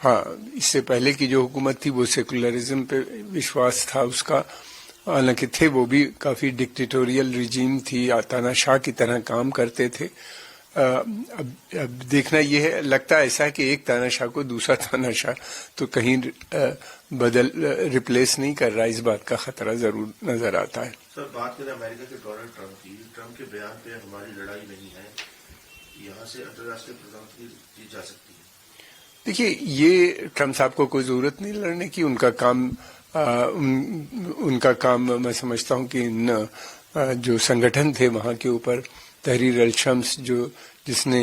ہاں اس سے پہلے کی جو حکومت تھی وہ سیکولرزم پہ وشواس تھا اس کا، حالانکہ تھے وہ بھی کافی ڈکٹیٹوریل رجیم تھی، تاناشاہ کی طرح کام کرتے تھے. اب دیکھنا یہ ہے، لگتا ایسا ہے کہ ایک تاناشاہ کو دوسرا تاناشاہ تو کہیں ریپلیس نہیں کر رہا، اس بات کا خطرہ ضرور نظر آتا ہے. سر بات کریں امریکہ کے ڈونلڈ ٹرمپ کی، ٹرمپ کے بیان پہ ہماری لڑائی نہیں ہے، یہاں سے انترراشٹریہ پردھان کی جا سکتی ہے. دیکھیے یہ ٹرمپ صاحب کو کوئی ضرورت نہیں لڑنے کی، ان کا کام میں سمجھتا ہوں کہ ان جو سنگٹھن تھے وہاں کے اوپر، تحریر الشمس جس نے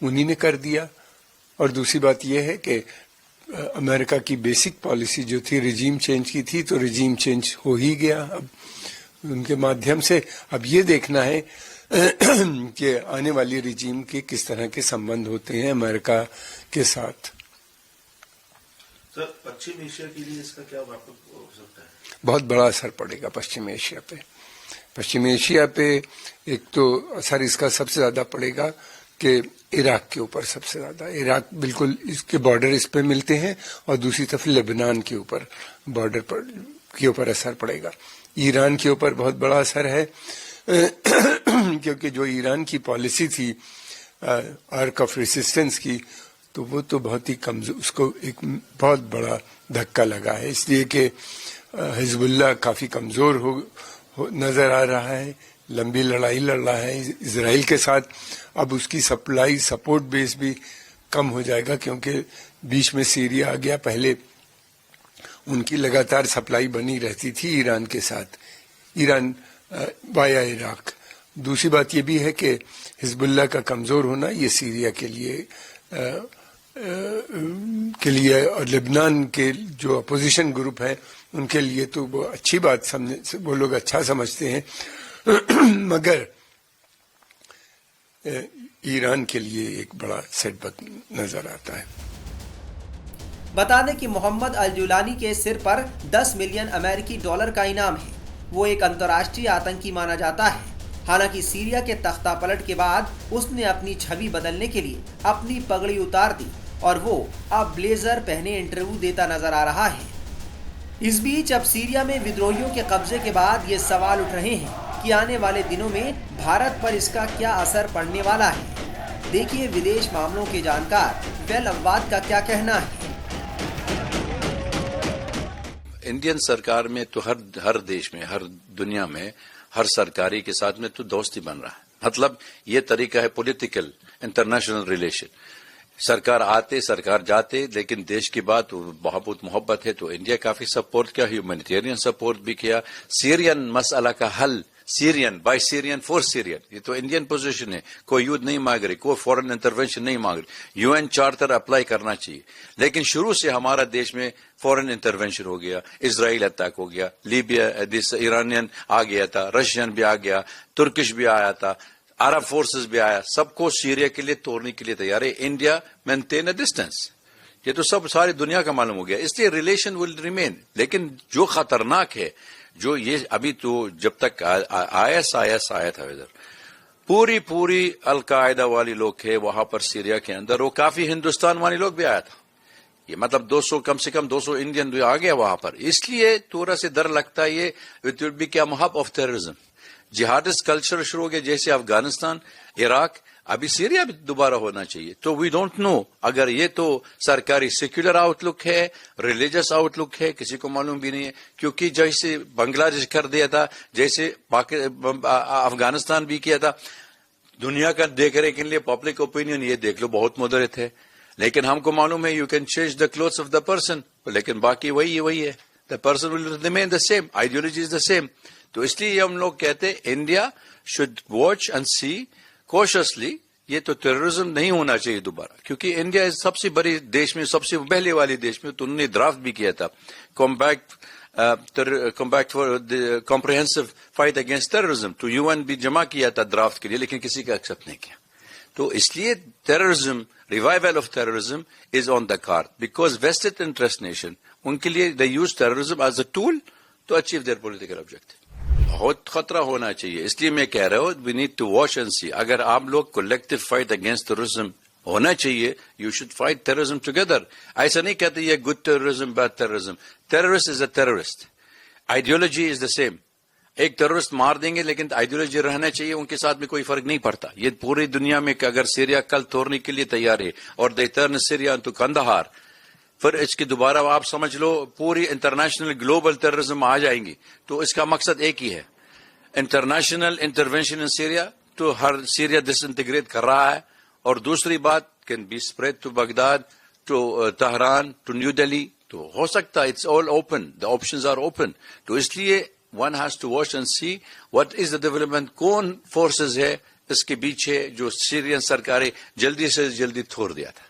انہی نے کر دیا. اور دوسری بات یہ ہے کہ امریکہ کی بیسک پالیسی جو تھی رجیم چینج کی تھی، تو رجیم چینج ہو ہی گیا. اب ان کے مادھیم سے اب یہ دیکھنا ہے کہ آنے والی رجیم کے کس طرح کے سمبند ہوتے ہیں امریکہ کے ساتھ. سر پچھم ایشیا کے لیے اس کا کیا واقع ہو سکتا ہے؟ بہت بڑا اثر پڑے گا پشچم ایشیا پہ. پشچم ایشیا پہ ایک تو اثر اس کا سب سے زیادہ پڑے گا کہ عراق کے اوپر سب سے زیادہ، عراق بالکل اس کے بارڈر اس پہ ملتے ہیں، اور دوسری طرف لبنان کے اوپر بارڈر پر کے اوپر اثر پڑے گا. ایران کے اوپر بہت بڑا اثر ہے کیونکہ جو ایران کی پالیسی تھی آرک آف ریسسٹنس کی، تو وہ تو بہت ہی کمزور، اس کو ایک بہت بڑا دھکا لگا ہے، اس لیے کہ حزب اللہ کافی کمزور نظر آ رہا ہے، لمبی لڑائی لڑ رہا ہے اسرائیل کے ساتھ. اب اس کی سپلائی سپورٹ بیس بھی کم ہو جائے گا، کیونکہ بیچ میں سیریا آ گیا. پہلے ان کی لگاتار سپلائی بنی رہتی تھی ایران کے ساتھ، ایران وایا عراق. دوسری بات یہ بھی ہے کہ حزب اللہ کا کمزور ہونا یہ سیریا کے لیے اور لبنان کے جو اپوزیشن گروپ ہیں ان کے لیے تو وہ اچھی بات وہ لوگ اچھا سمجھتے ہیں، مگر ایران کے لیے ایک بڑا سیٹ بیک نظر آتا ہے. بتا دیں کہ محمد الجولانی کے سر پر 10 ملین امریکی ڈالر کا انعام ہے. وہ ایک انترراشٹری آتنکی مانا جاتا ہے. حالانکہ سیریا کے تختہ پلٹ کے بعد اس نے اپنی چھوی بدلنے کے لیے اپنی پگڑی اتار دی اور وہ اب بلیزر پہنے انٹرویو دیتا نظر آ رہا ہے. اس بیچ اب سیریا میں ودروہیوں کے قبضے کے بعد یہ سوال اٹھ رہے ہیں کہ آنے والے دنوں میں بھارت پر اس کا کیا اثر پڑنے والا ہے. دیکھیے ودیش معاملوں کے جانکار ویل امواد کا کیا کہنا ہے. انڈین سرکار میں تو ہر دیش میں، ہر دنیا میں ہر سرکاری کے ساتھ میں تو دوستی بن رہا ہے. مطلب یہ طریقہ ہے پولیٹیکل انٹرنیشنل ریلیشن. سرکار آتے سرکار جاتے، لیکن دیش کی بات بہت محبت ہے. تو انڈیا کافی سپورٹ کیا، ہیومینیٹیرین سپورٹ بھی کیا. سیرین مسئلہ کا حل، سیرین بائی سیرین فور سیرین، یہ تو انڈین پوزیشن ہے. کوئی یوتھ نہیں مانگ رہی، کوئی فورن انٹروینشن نہیں مانگ رہی. UN چارٹر اپلائی کرنا چاہیے. لیکن شروع سے ہمارا دیش میں فورن انٹروینشن ہو گیا، اسرائیل اٹیک ہو گیا، لیبیا ایرانین آ گیا تھا، رشین بھی آ گیا، ترکش بھی آیا تھا، عرب فورسز بھی آیا. سب کو سیریا کے لیے توڑنے کے لیے تیار ہے. انڈیا مینٹین اے ڈسٹینس، یہ تو سب ساری دنیا کا معلوم ہو گیا. اس لیے ریلیشن ول ریمین. لیکن جو خطرناک ہے، جو یہ ابھی تو جب تک IS آیا تھا ادھر، پوری القاعدہ والی لوگ تھے وہاں پر سیریا کے اندر، وہ کافی ہندوستان والی لوگ بھی آیا تھا. یہ مطلب 200 کم سے کم 200 انڈین بھی آ گیا وہاں پر. اس لیے تھوڑا سے ڈر لگتا ہے یہ it will become hub of terrorism. Jihadist culture شروع ہو گیا، جیسے افغانستان، عراق، ابھی سیریا بھی دوبارہ ہونا چاہیے. تو وی ڈونٹ نو اگر یہ تو سرکاری سیکولر آؤٹ لک ہے، ریلیجس آؤٹ لک ہے، کسی کو معلوم بھی نہیں ہے. کیونکہ جیسے بنگلہ دیش کر دیا تھا، جیسے افغانستان بھی کیا تھا، دنیا کا دیکھنے کے لیے پبلک اوپینین یہ دیکھ لو بہت مدرت ہے. لیکن ہم کو معلوم ہے you can change the clothes of the person, لیکن باقی وہی ہے. The person will remain the same, ideology is the same. تو اس لیے ہم لوگ کہتے ہیں انڈیا شوڈ واچ اینڈ سی کوشسلی. یہ تو ٹیررزم نہیں ہونا چاہیے دوبارہ، کیونکہ انڈیا سب سے بڑی دیش میں، سب سے پہلے والے دیش میں، تو انہوں نے ڈرافٹ بھی کیا تھا compact for comprehensive fight against terrorism. تو UN بھی جمع کیا تھا ڈرافٹ کے لیے، لیکن کسی کا ایکسپٹ نہیں کیا. تو اس لیے terrorism, revival of terrorism is on the card, because vested interest nation ان کے لیے they use terrorism as a tool to achieve their political objective. بہت خطرہ ہونا چاہیے. اس لیے میں کہہ رہا ہوں we need to watch and see. اگر آپ لوگ کولیکٹو فائٹ اگینسٹ ٹیررزم ہونا چاہیے, you should fight terrorism together. ایسا نہیں کہتے یہ good terrorism bad terrorism. Terrorist is a terrorist. Ideology is the same. ایک ٹیررسٹ مار دیں گے لیکن آئیڈیالوجی رہنا چاہیے, ان کے ساتھ میں کوئی فرق نہیں پڑتا. یہ پوری دنیا میں کہ اگر سیریا کل توڑنے کے لیے تیار ہے اور they turn Syria to Kandahar, پھر اس کی دوبارہ آپ سمجھ لو پوری انٹرنیشنل گلوبل ٹیررزم آ جائیں گی. تو اس کا مقصد ایک ہی ہے, انٹرنیشنل انٹرونشن ان سیریا. تو ہر سیریا ڈس انٹیگریٹ کر رہا ہے. اور دوسری بات can be spread to Baghdad, to Tehran, to New Delhi. تو ہو سکتا ہے, it's all open, the options are open. تو اس لیے one has to watch and see what is the development. کون فورسز ہے اس کے پیچھے جو سیرین سرکاریں جلدی سے جلدی چھوڑ دیا تھا.